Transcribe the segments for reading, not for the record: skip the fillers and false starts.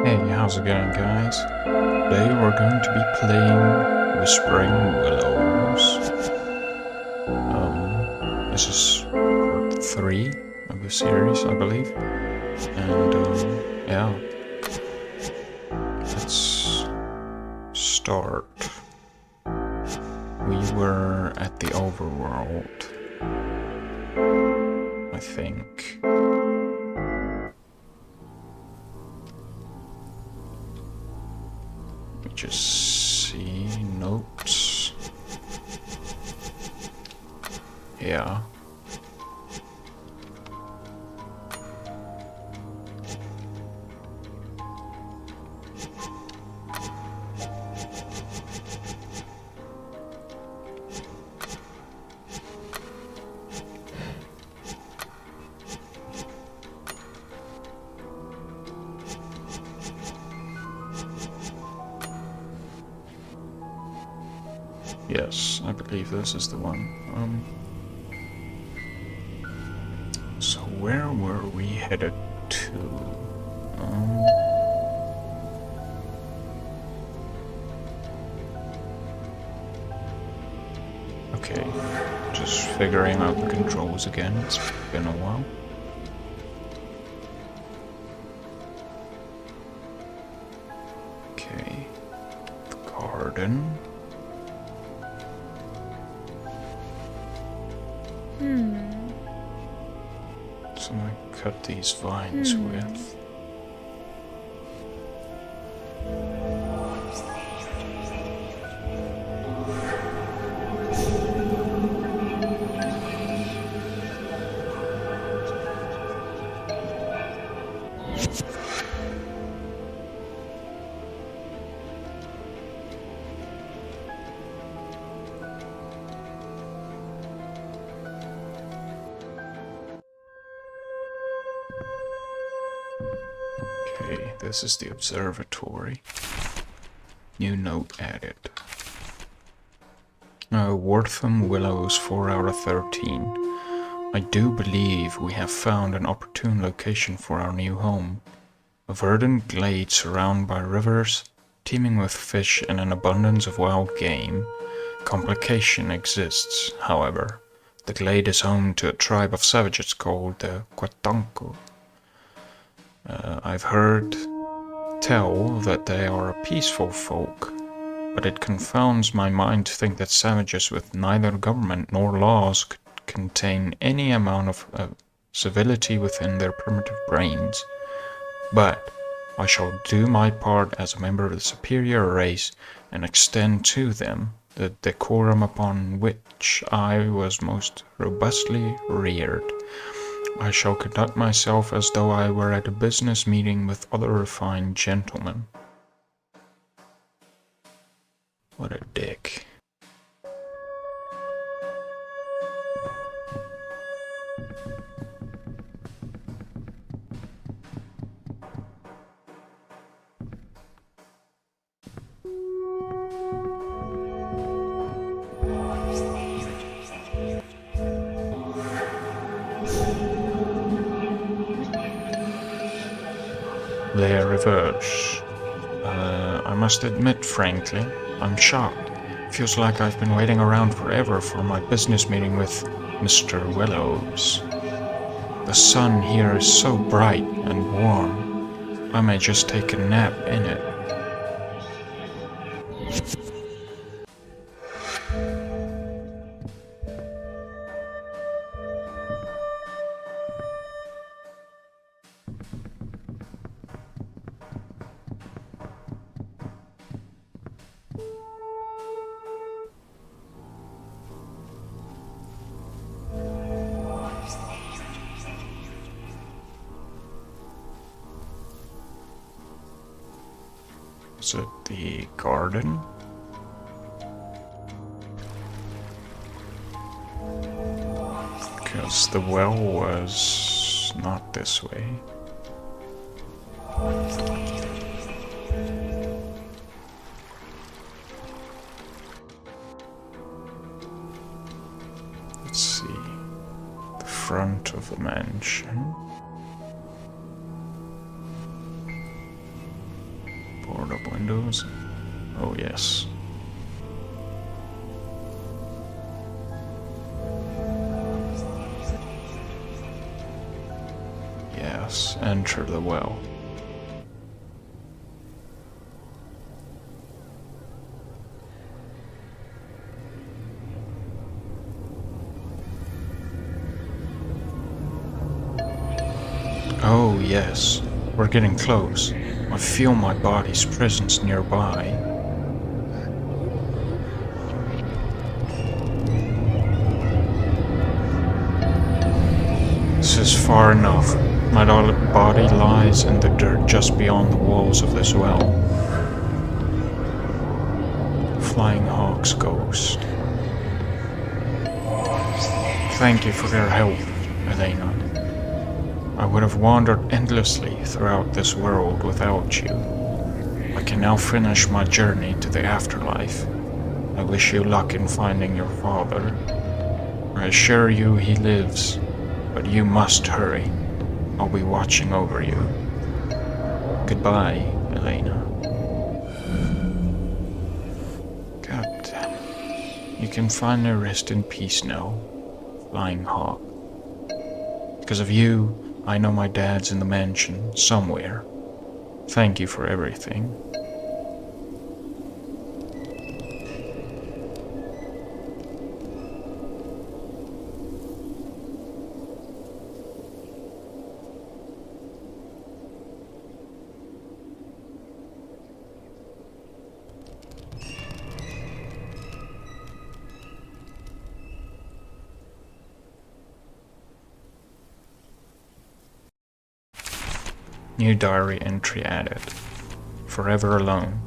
Hey, how's it going, guys? Today we're going to be playing Whispering Willows. This is part 3 of the series, I believe. And, yeah. Let's start. We were at the overworld, I think. Let me just see notes. Yeah. Yes, I believe this is the one. So where were we headed to? Okay, just figuring out the controls again. It's been a while. Okay, the garden. Something I cut these vines with. Okay, this is the observatory. New note added. Wortham Willows 4 out of 13. I do believe we have found an opportune location for our new home. A verdant glade surrounded by rivers, teeming with fish and an abundance of wild game. Complication exists, however. The glade is home to a tribe of savages called the Kwatanku. I've heard tell that they are a peaceful folk, but it confounds my mind to think that savages with neither government nor laws could contain any amount of civility within their primitive brains. But I shall do my part as a member of the superior race and extend to them the decorum upon which I was most robustly reared. I shall conduct myself as though I were at a business meeting with other refined gentlemen. What a dick. They reverse. I must admit, frankly, I'm shocked. Feels like I've been waiting around forever for my business meeting with Mr. Willows. The sun here is so bright and warm. I may just take a nap in it. Is it the garden? Because the well was not this way. Let's see. The front of the mansion. windows. Oh yes. Yes, enter the well. Oh yes, we're getting close. I feel my body's presence nearby. This is far enough. My body lies in the dirt just beyond the walls of this well. Flying Hawk's ghost. Thank you for your help, Elena. I would have wandered endlessly throughout this world without you. I can now finish my journey to the afterlife. I wish you luck in finding your father. I assure you he lives, but you must hurry. I'll be watching over you. Goodbye, Elena. God damn it. You can finally rest in peace now, Flying Hawk. Because of you, I know my dad's in the mansion somewhere. Thank you for everything. New diary entry added. Forever alone.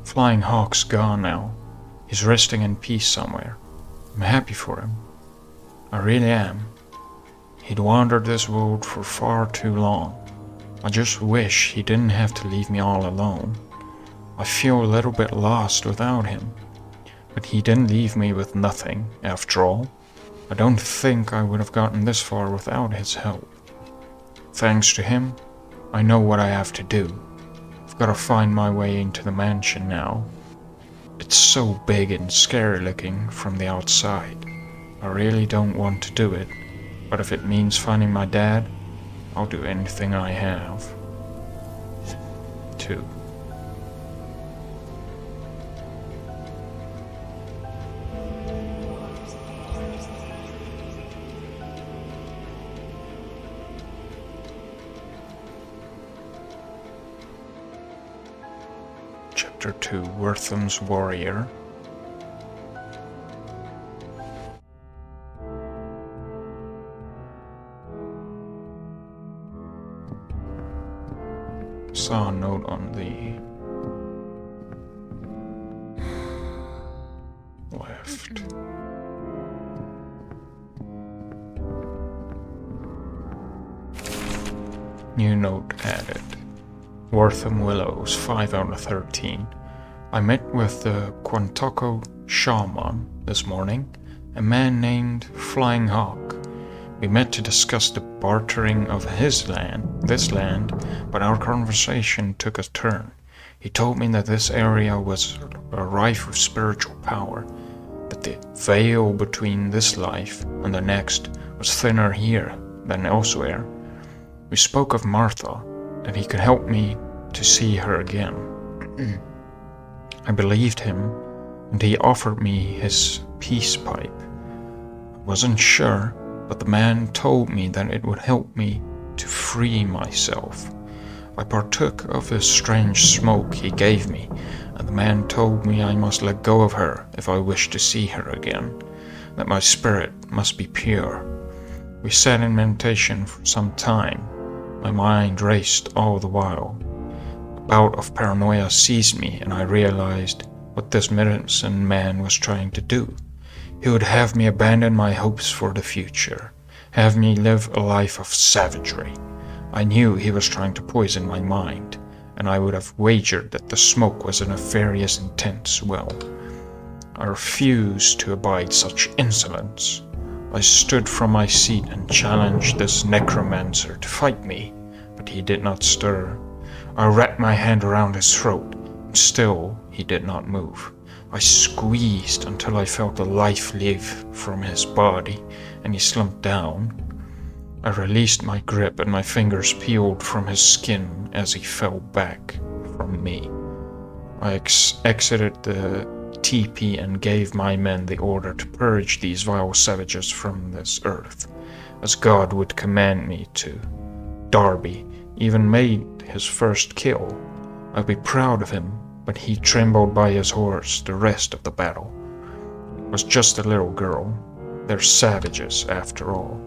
Flying Hawk's gone now. He's resting in peace somewhere. I'm happy for him. I really am. He'd wandered this world for far too long. I just wish he didn't have to leave me all alone. I feel a little bit lost without him. But he didn't leave me with nothing, after all. I don't think I would have gotten this far without his help. Thanks to him, I know what I have to do. I've got to find my way into the mansion now. It's so big and scary looking from the outside. I really don't want to do it, but if it means finding my dad, I'll do anything I have. 2. Chapter 2, Wortham's Warrior. Saw a note on the left. New note added. Wortham Willows, 5 out of 13. I met with the Quantoco shaman this morning, a man named Flying Hawk. We met to discuss the bartering of this land, but our conversation took a turn. He told me that this area was rife with spiritual power, that the veil between this life and the next was thinner here than elsewhere. We spoke of Martha, that he could help me to see her again. I believed him, and he offered me his peace pipe. I wasn't sure, but the man told me that it would help me to free myself. I partook of the strange smoke he gave me, and the man told me I must let go of her if I wished to see her again, that my spirit must be pure. We sat in meditation for some time. My mind raced all the while. A bout of paranoia seized me, and I realized what this medicine man was trying to do. He would have me abandon my hopes for the future, have me live a life of savagery. I knew he was trying to poison my mind, and I would have wagered that the smoke was a nefarious intent as well. I refused to abide such insolence. I stood from my seat and challenged this necromancer to fight me, but he did not stir. I wrapped my hand around his throat and stood still, he did not move. I squeezed until I felt the life leave from his body, and he slumped down. I released my grip and my fingers peeled from his skin as he fell back from me. I exited the teepee and gave my men the order to purge these vile savages from this earth, as God would command me to. Darby even made his first kill. I'd be proud of him, but he trembled by his horse the rest of the battle. It was just a little girl. They're savages, after all.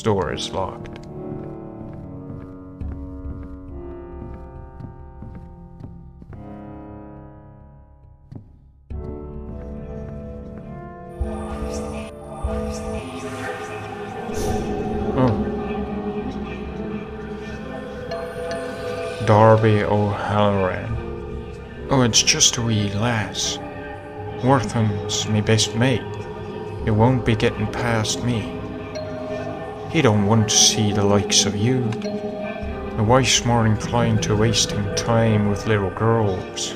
Door is locked. Oh. Darby O'Halloran. Oh, it's just a wee lass. Wortham's me best mate. You won't be getting past me. He don't want to see the likes of you. The wife's more inclined to wasting time with little girls.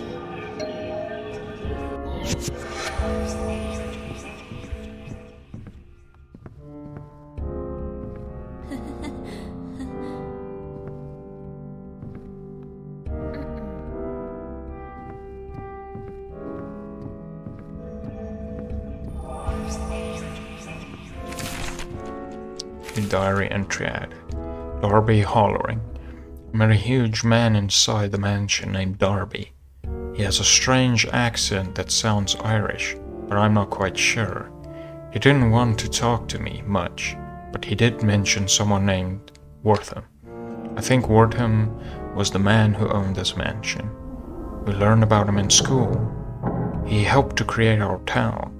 Diary entry added. Darby Hollering. I met a huge man inside the mansion named Darby. He has a strange accent that sounds Irish, but I'm not quite sure. He didn't want to talk to me much, but he did mention someone named Wortham. I think Wortham was the man who owned this mansion. We learned about him in school. He helped to create our town.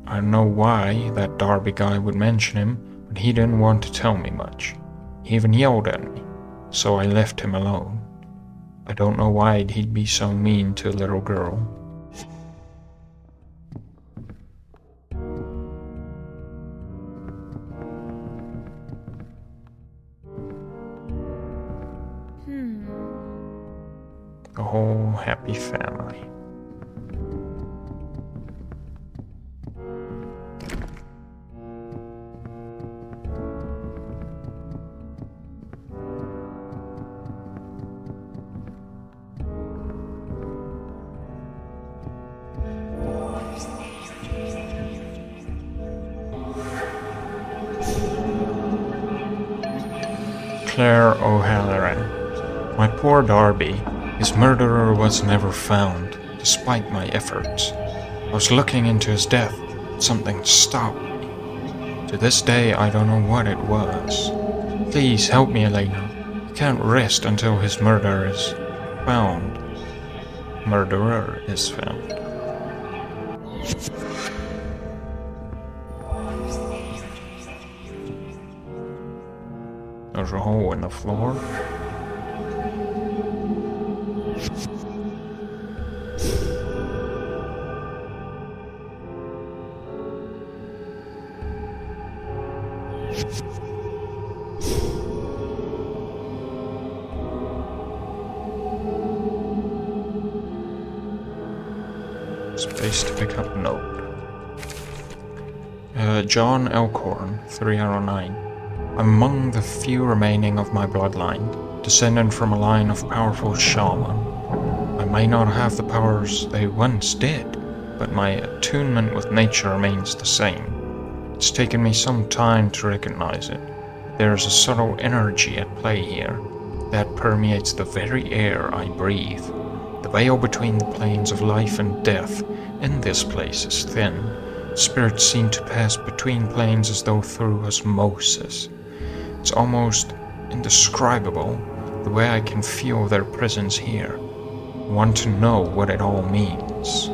I don't know why that Darby guy would mention him, but he didn't want to tell me much. He even yelled at me, so I left him alone. I don't know why he'd be so mean to a little girl. The whole happy family. Claire O'Halloran. My poor Darby. His murderer was never found, despite my efforts. I was looking into his death, but something stopped me. To this day, I don't know what it was. Please help me, Elena. I can't rest until his murderer is found. There's a hole in the floor. Space to pick up note. John Elkhorn, 309. I'm among the few remaining of my bloodline, descended from a line of powerful shaman. I may not have the powers they once did, but my attunement with nature remains the same. It's taken me some time to recognize it. There is a subtle energy at play here that permeates the very air I breathe. The veil between the planes of life and death in this place is thin. Spirits seem to pass between planes as though through osmosis. It's almost indescribable, the way I can feel their presence here. I want to know what it all means.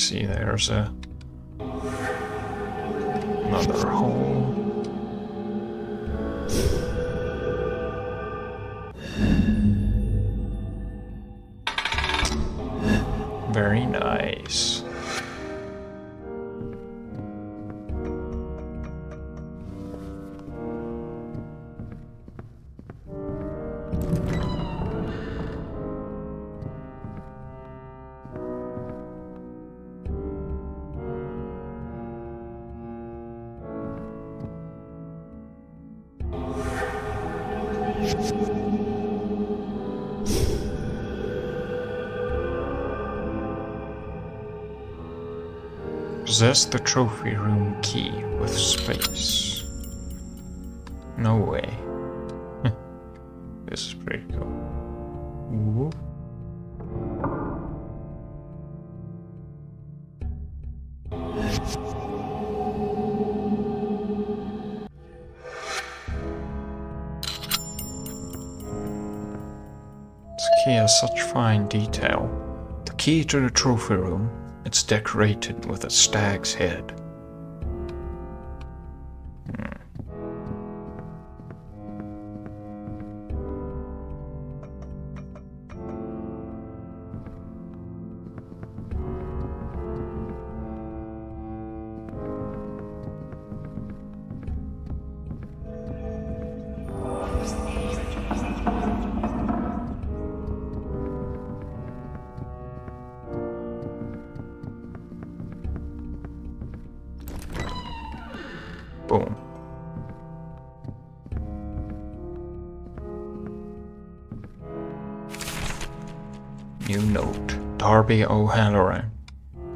see there's another hole. Very nice. Possess the trophy room key with space. No way. This is pretty cool. Whoop. This key has such fine detail. The key to the trophy room. It's decorated with a stag's head. Boom. New note. Darby O'Halloran.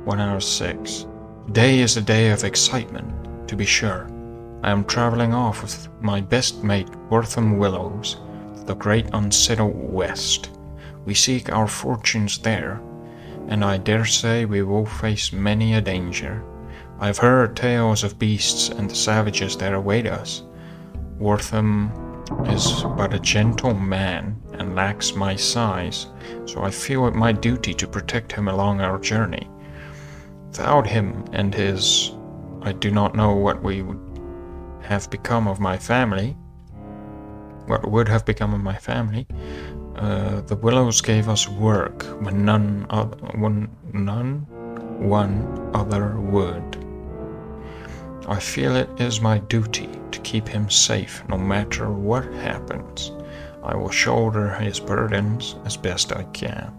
1 out of 6. Today is a day of excitement, to be sure. I am traveling off with my best mate, Wortham Willows, to the great unsettled West. We seek our fortunes there, and I dare say we will face many a danger. I've heard tales of beasts and the savages that await us. Wortham is but a gentle man and lacks my size, so I feel it my duty to protect him along our journey. Without him and his, I do not know what would have become of my family. The Willows gave us work when none one other would. I feel it is my duty to keep him safe no matter what happens. I will shoulder his burdens as best I can.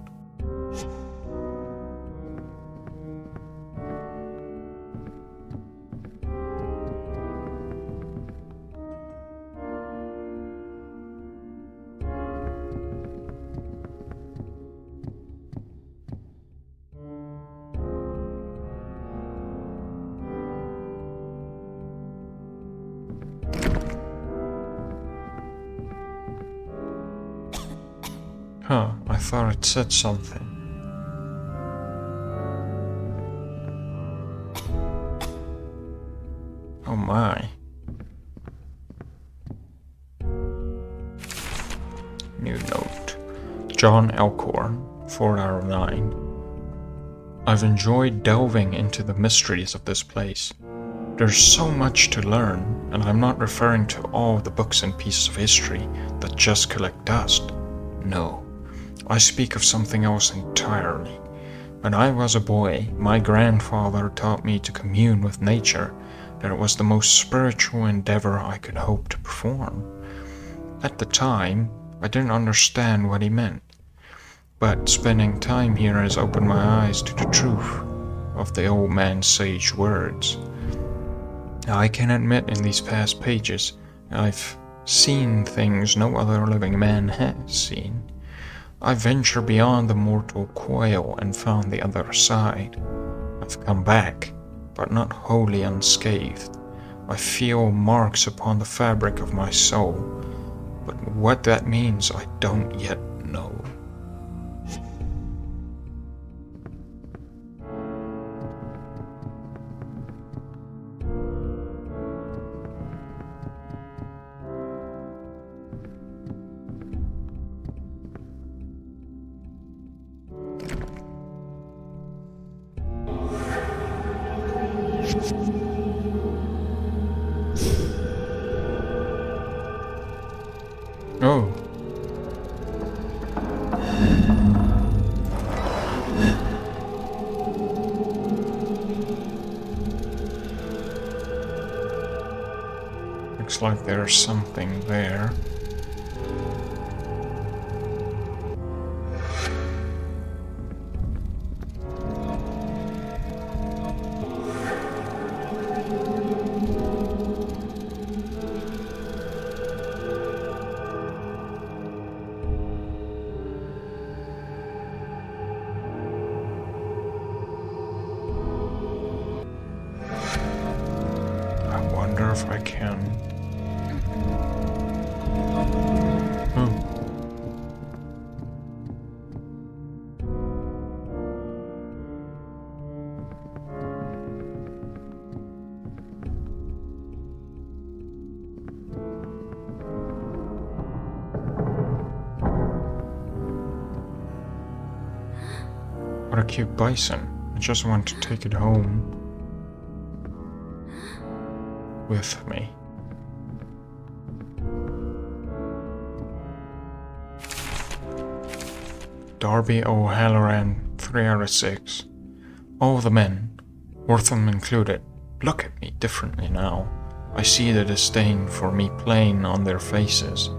Huh, I thought it said something. Oh my. New note. John Elkhorn, 4 out of 9. I've enjoyed delving into the mysteries of this place. There's so much to learn, and I'm not referring to all the books and pieces of history that just collect dust. No. I speak of something else entirely. When I was a boy, my grandfather taught me to commune with nature, that it was the most spiritual endeavor I could hope to perform. At the time, I didn't understand what he meant, but spending time here has opened my eyes to the truth of the old man's sage words. I can admit in these past pages, I've seen things no other living man has seen. I venture beyond the mortal coil and found the other side. I've come back, but not wholly unscathed. I feel marks upon the fabric of my soul, but what that means I don't yet know. Looks like there's something there. I wonder if I can. What a cute bison. I just want to take it home with me. Darby O'Halloran, 3 out of 6. All the men, Wortham included, look at me differently now. I see the disdain for me plain on their faces.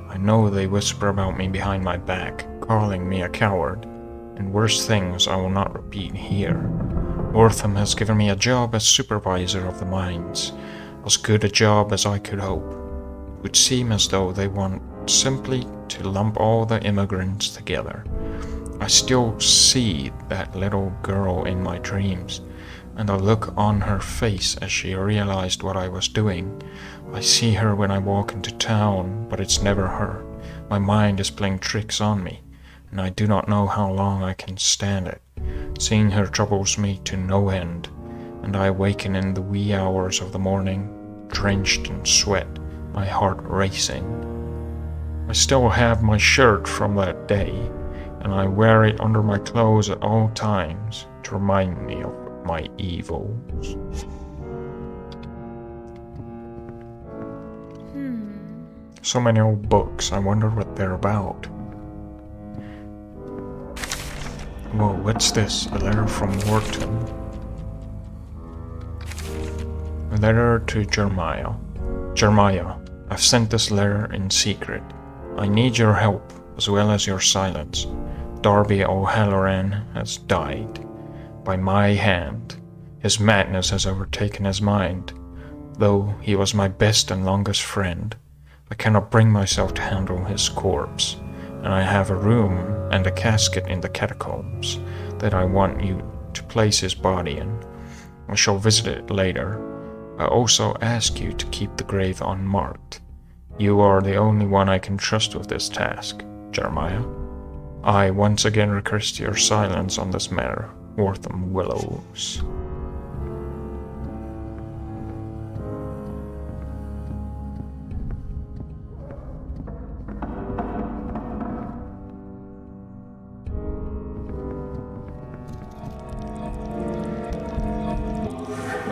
I know they whisper about me behind my back, calling me a coward, and worse things I will not repeat here. Wortham has given me a job as supervisor of the mines, as good a job as I could hope. It would seem as though they want simply to lump all the immigrants together. I still see that little girl in my dreams, and the look on her face as she realized what I was doing. I see her when I walk into town, but it's never her. My mind is playing tricks on me, and I do not know how long I can stand it. Seeing her troubles me to no end, and I awaken in the wee hours of the morning, drenched in sweat, my heart racing. I still have my shirt from that day, and I wear it under my clothes at all times to remind me of my evils. So many old books, I wonder what they're about. Whoa, what's this? A letter from Wharton. A letter to Jeremiah. Jeremiah, I've sent this letter in secret. I need your help, as well as your silence. Darby O'Halloran has died. By my hand. His madness has overtaken his mind. Though he was my best and longest friend, I cannot bring myself to handle his corpse, and I have a room and a casket in the catacombs that I want you to place his body in. I shall visit it later. I also ask you to keep the grave unmarked. You are the only one I can trust with this task, Jeremiah. I once again request your silence on this matter, Wortham Willows.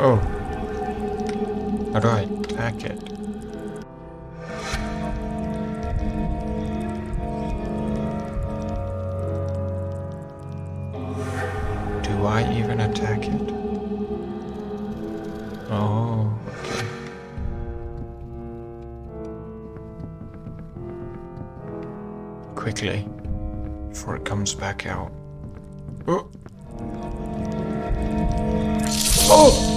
Oh. How do I attack it? Do I even attack it? Oh, okay. Quickly, before it comes back out. Oh! Oh!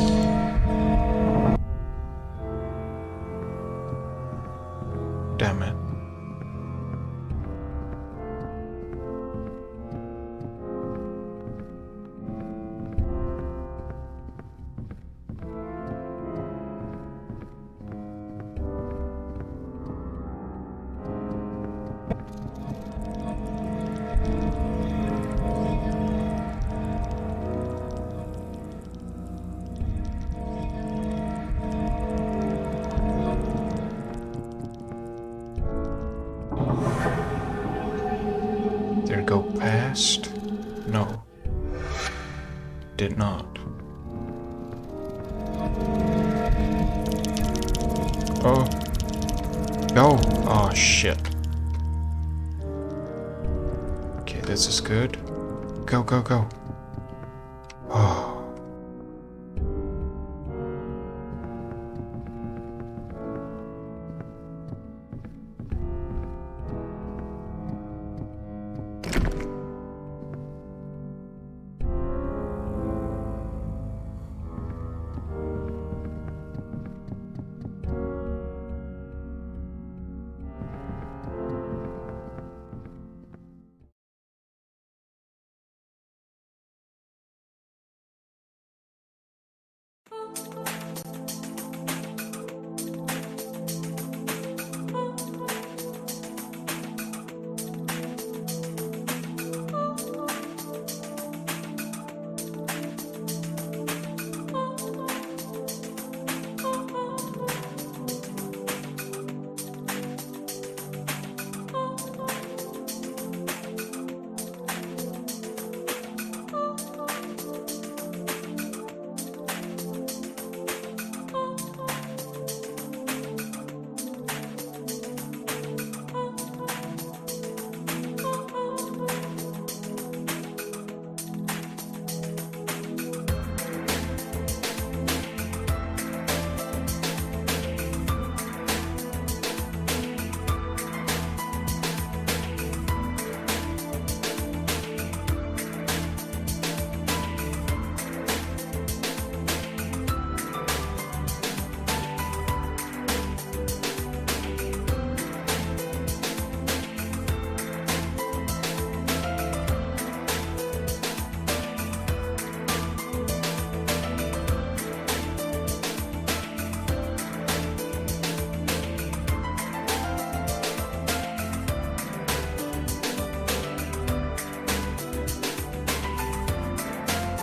Damn it. Did it go past? No. Did not. Oh. No. Oh, shit. Okay, this is good. Go, go, go.